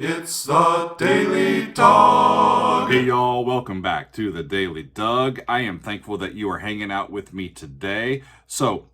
It's the Daily Dog. Hey y'all, welcome back to the Daily Doug. I am thankful that you are hanging out with me today. So,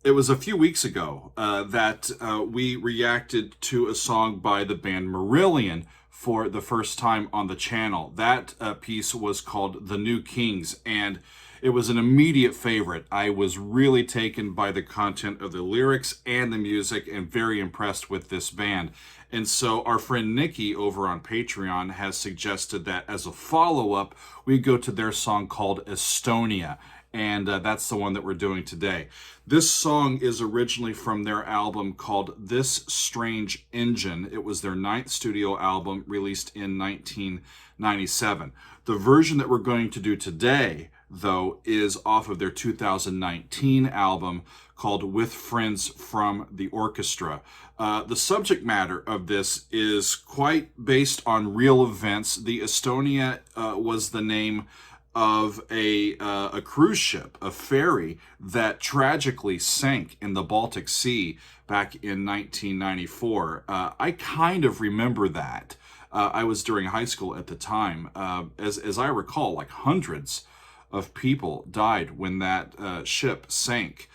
it was a few weeks ago that we reacted to a song by the band Marillion for the first time on the channel. That piece was called The New Kings, and it was an immediate favorite. I was really taken by the content of the lyrics and the music and very impressed with this band. And so our friend Nikki over on Patreon has suggested that as a follow-up, we go to their song called Estonia. And that's the one that we're doing today. This song is originally from their album called This Strange Engine. It was their 9th studio album released in 1997. The version that we're going to do today, though, is off of their 2019 album called With Friends from the Orchestra. The subject matter of this is quite based on real events. The Estonia was the name of a cruise ship, a ferry that tragically sank in the Baltic Sea back in 1994. I kind of remember that. I was during high school at the time. As I recall, like hundreds of people died when that ship sank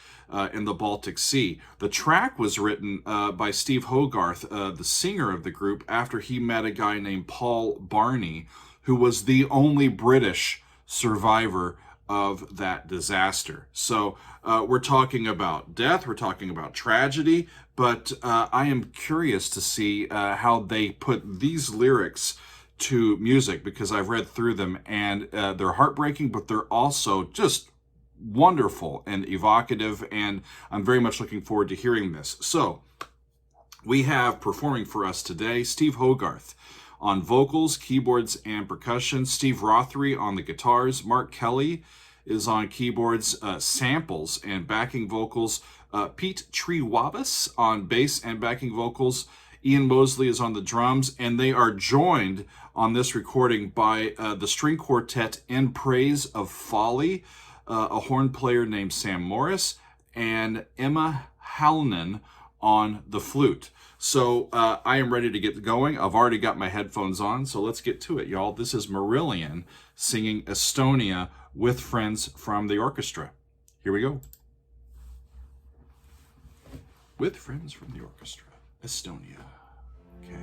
in the Baltic Sea. The track was written by Steve Hogarth, the singer of the group, after he met a guy named Paul Barney, who was the only British survivor of that disaster. So we're talking about death, we're talking about tragedy, but I am curious to see how they put these lyrics to music, because I've read through them and they're heartbreaking, but they're also just wonderful and evocative, and I'm very much looking forward to hearing this. So we have performing for us today Steve Hogarth on vocals, keyboards, and percussion, Steve Rothery on the guitars, Mark Kelly is on keyboards, samples, and backing vocals, Pete Treewabas on bass and backing vocals, Ian Mosley is on the drums, and they are joined on this recording by the string quartet In Praise of Folly, a horn player named Sam Morris, and Emma Hallonen on the flute. So I am ready to get going. I've already got my headphones on, so let's get to it, y'all. This is Marillion singing Estonia with Friends from the Orchestra. Here we go. With Friends from the Orchestra, Estonia. Okay.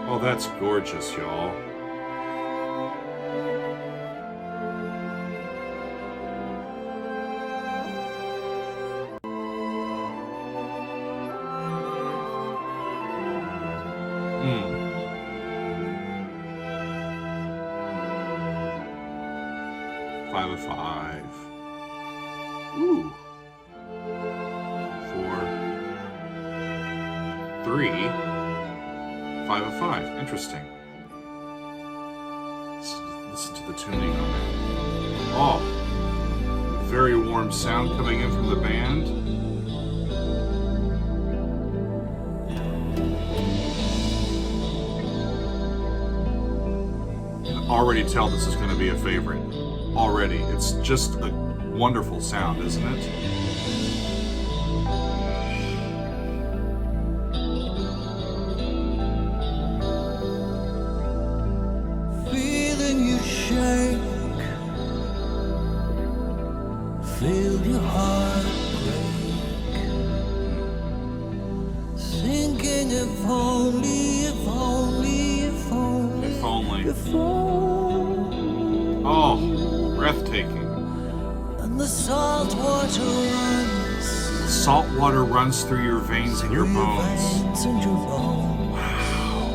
Oh, that's gorgeous, y'all. Mm. 5 of 5. Ooh. 4, 3. 5 of 5. Interesting. Let's listen to the tuning on that. Oh, very warm sound coming in from the band. I can already tell this is going to be a favorite. Already. It's just a wonderful sound, isn't it? Feel your heart break, thinking if only, if only, if only, If only. if only. Oh, breathtaking. And the salt water runs. Salt water runs through your veins and your bones. Veins and your bones. Wow.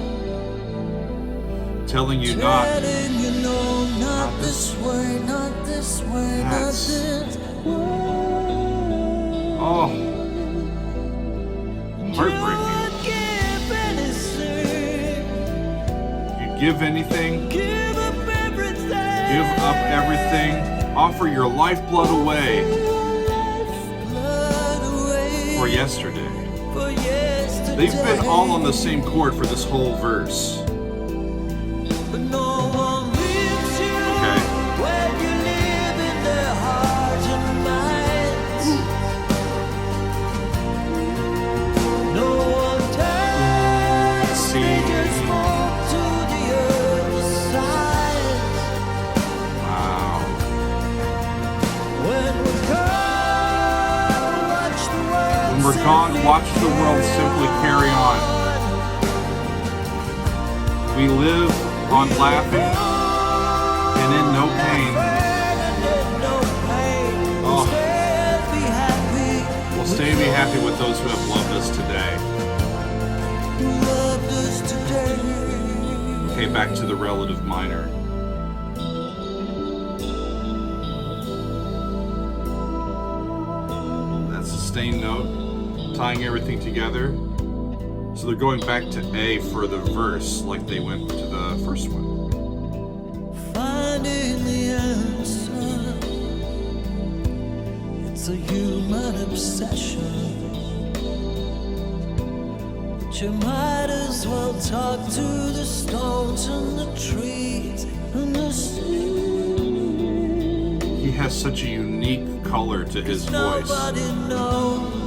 Telling you not. Telling you no, not this way, not this way, not That's- this way. Oh. Heartbreaking. You'd give anything, You'd give anything, give up everything. give up everything, offer your lifeblood away Lifeblood away for yesterday. for yesterday. They've been all on the same chord for this whole verse. but no one leaves you Okay. when you live in their hearts and minds. No one tells, See. they just walk to the other side. Wow. When we're gone, watch the world. When we're gone, watch the world simply carry on. We live on laughing and in no pain. Oh. We'll stay and be happy with those who have loved us today. Okay, back to the relative minor. That sustained note, tying everything together. So they're going back to A for the verse, like they went to the first one. Finding the answer, it's a human obsession. But you might as well talk to the stones and the trees and the sea. He has such a unique color to his voice. Nobody knows.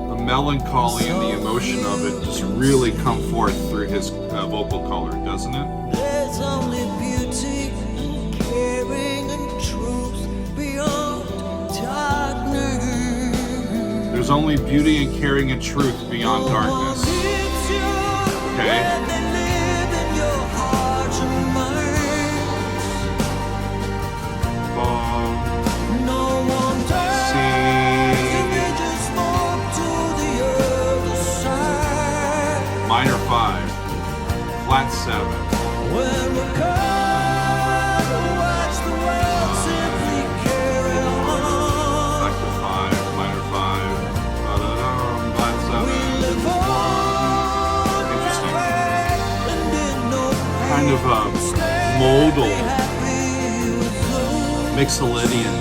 The melancholy and the emotion of it just really come forth through his vocal color, doesn't it? There's only beauty and caring and truth beyond darkness. There's only beauty and caring and truth beyond darkness. Okay. When they live in your heart and mind. No one does. They just walk to the other side. Minor 5, flat 7. When we're gone, watch the world simply carry on. Back to 5, minor 5, flat 7. We live on, Interesting. and in no Kind of a modal Mixolydian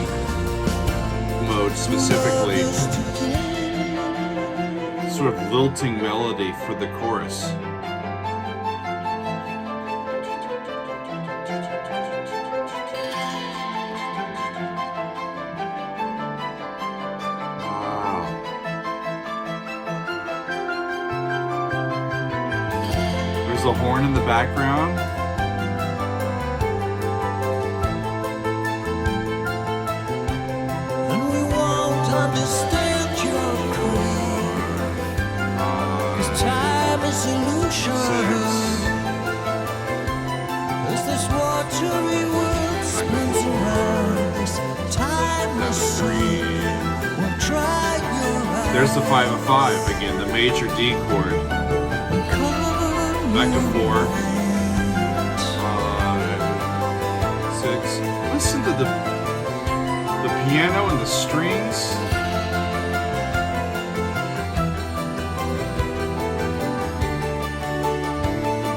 mode specifically. Sort of lilting melody for the chorus. Wow. There's a horn in the background. and we won't understand your creed. 'Cause time is illusion. As this watery world spins around this timeless sea, will dry your eyes. There's the 5 of 5 again, the major D chord. Back to 4. 5, 6. Listen to the piano and the strings.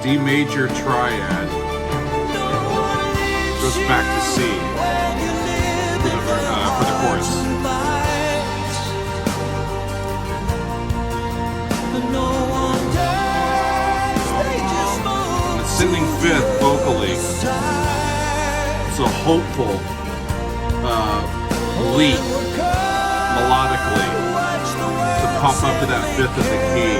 D major triad goes back to C for the chorus. And ascending 5th vocally. It's a hopeful leap melodically to pop up to that 5th of the key.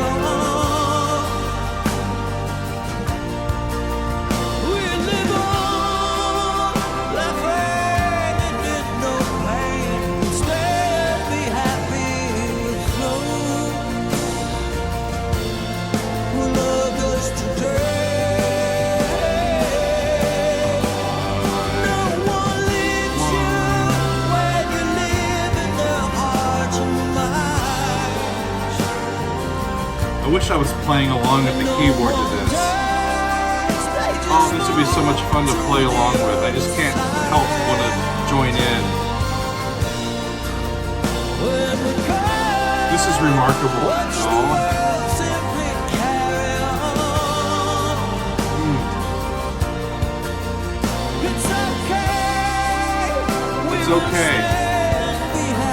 I wish I was playing along at the keyboard to this. Oh, this would be so much fun to play along with. I just can't help want to join in. This is remarkable. Oh. It's okay.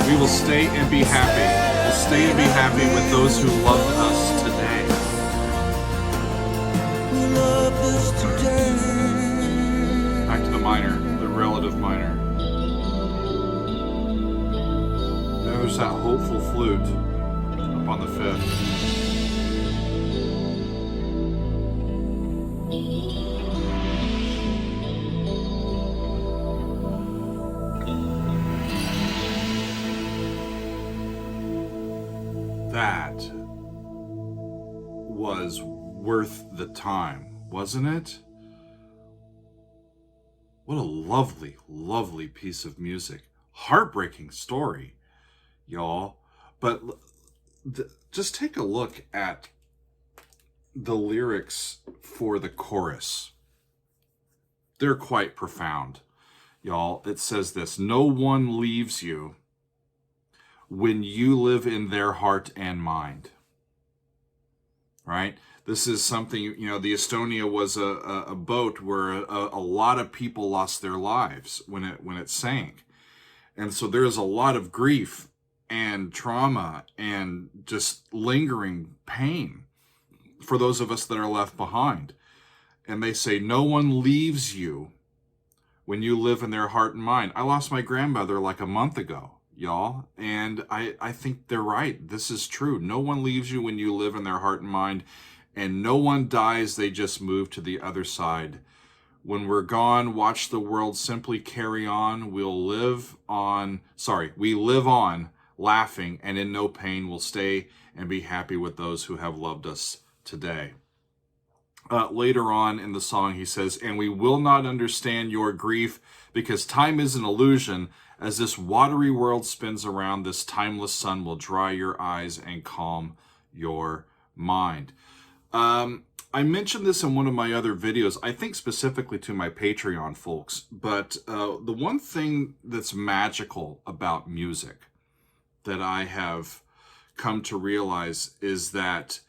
We will stay and be happy. We'll stay and be happy with those who loved us today. There's that hopeful flute up on the fifth. That was worth the time, wasn't it? What a lovely, lovely piece of music. Heartbreaking story, y'all. But just take a look at the lyrics for the chorus. They're quite profound, y'all. It says this: no one leaves you when you live in their heart and mind. Right? This is something, you know, the Estonia was a boat where a lot of people lost their lives when it sank. And so there is a lot of grief and trauma and just lingering pain for those of us that are left behind. And they say, no one leaves you when you live in their heart and mind. I lost my grandmother like a month ago, y'all. And I think they're right. This is true. No one leaves you when you live in their heart and mind. And no one dies, they just move to the other side. When we're gone, watch the world simply carry on. We live on, laughing, and in no pain we'll stay and be happy with those who have loved us today. Later on in the song, he says, and we will not understand your grief because time is an illusion. As this watery world spins around, this timeless sun will dry your eyes and calm your mind. I mentioned this in one of my other videos, I think specifically to my Patreon folks, but the one thing that's magical about music that I have come to realize is that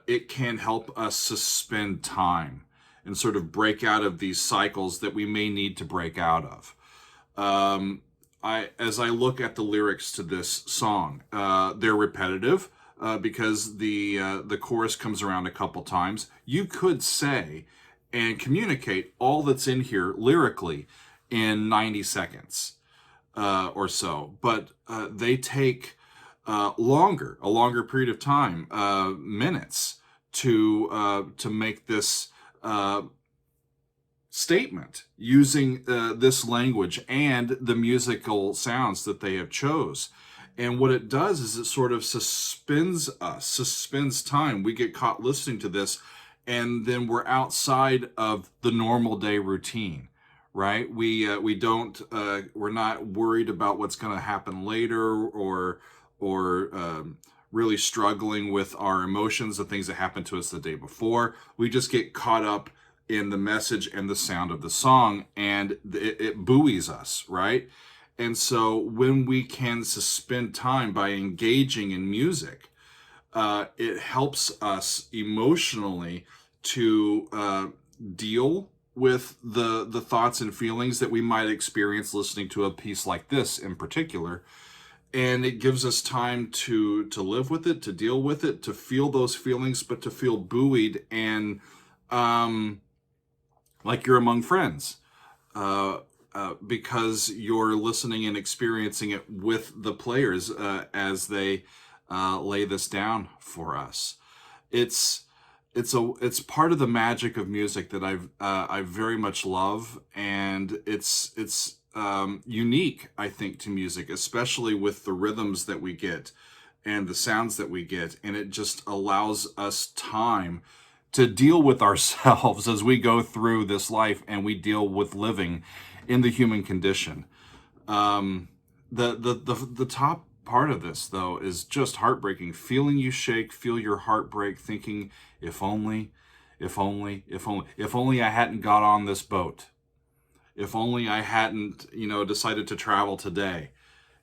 it can help us suspend time and sort of break out of these cycles that we may need to break out of. As I look at the lyrics to this song, they're repetitive. Because the chorus comes around a couple times. You could say and communicate all that's in here lyrically in 90 seconds or so, but they take a longer period of time, minutes, to make this statement using this language and the musical sounds that they have chose. And what it does is it sort of suspends time. We get caught listening to this, and then we're outside of the normal day routine, right? We're not worried about what's going to happen later, or really struggling with our emotions, the things that happened to us the day before. We just get caught up in the message and the sound of the song, and it buoys us, right? And so when we can suspend time by engaging in music, it helps us emotionally to deal with the thoughts and feelings that we might experience listening to a piece like this in particular. And it gives us time to live with it, to deal with it, to feel those feelings, but to feel buoyed and like you're among friends. Because you're listening and experiencing it with the players as they lay this down for us. It's part of the magic of music that I very much love, and it's unique, I think, to music, especially with the rhythms that we get and the sounds that we get, and it just allows us time to deal with ourselves as we go through this life and we deal with living in the human condition. The top part of this, though, is just heartbreaking. Feeling you shake, feel your heart break, thinking, if only I hadn't got on this boat. If only I hadn't, decided to travel today,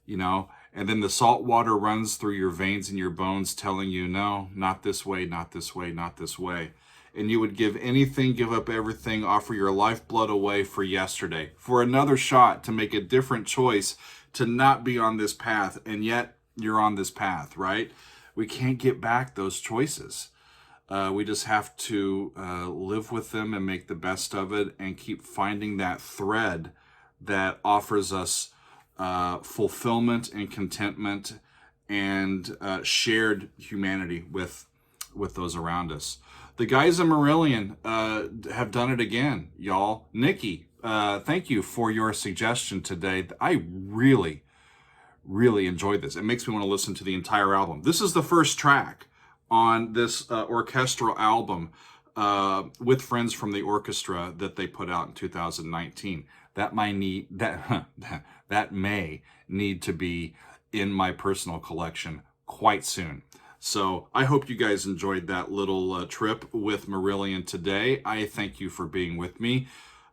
and then the salt water runs through your veins and your bones telling you, no, not this way, not this way, not this way. And you would give anything, give up everything, offer your lifeblood away for yesterday, for another shot to make a different choice, to not be on this path, and yet you're on this path, right? We can't get back those choices. We just have to live with them and make the best of it and keep finding that thread that offers us fulfillment and contentment and shared humanity with those around us. The guys in Marillion have done it again, y'all. Nikki, thank you for your suggestion today. I really enjoyed this. It makes me want to listen to the entire album. This is the first track on this orchestral album with friends from the orchestra that they put out in 2019. That may need to be in my personal collection quite soon. So I hope you guys enjoyed that little trip with Marillion today. I thank you for being with me.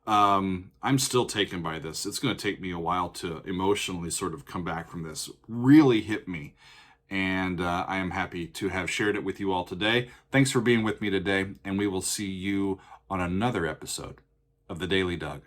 I'm still taken by this. It's going to take me a while to emotionally sort of come back from this. Really hit me. And I am happy to have shared it with you all today. Thanks for being with me today. And we will see you on another episode of The Daily Doug.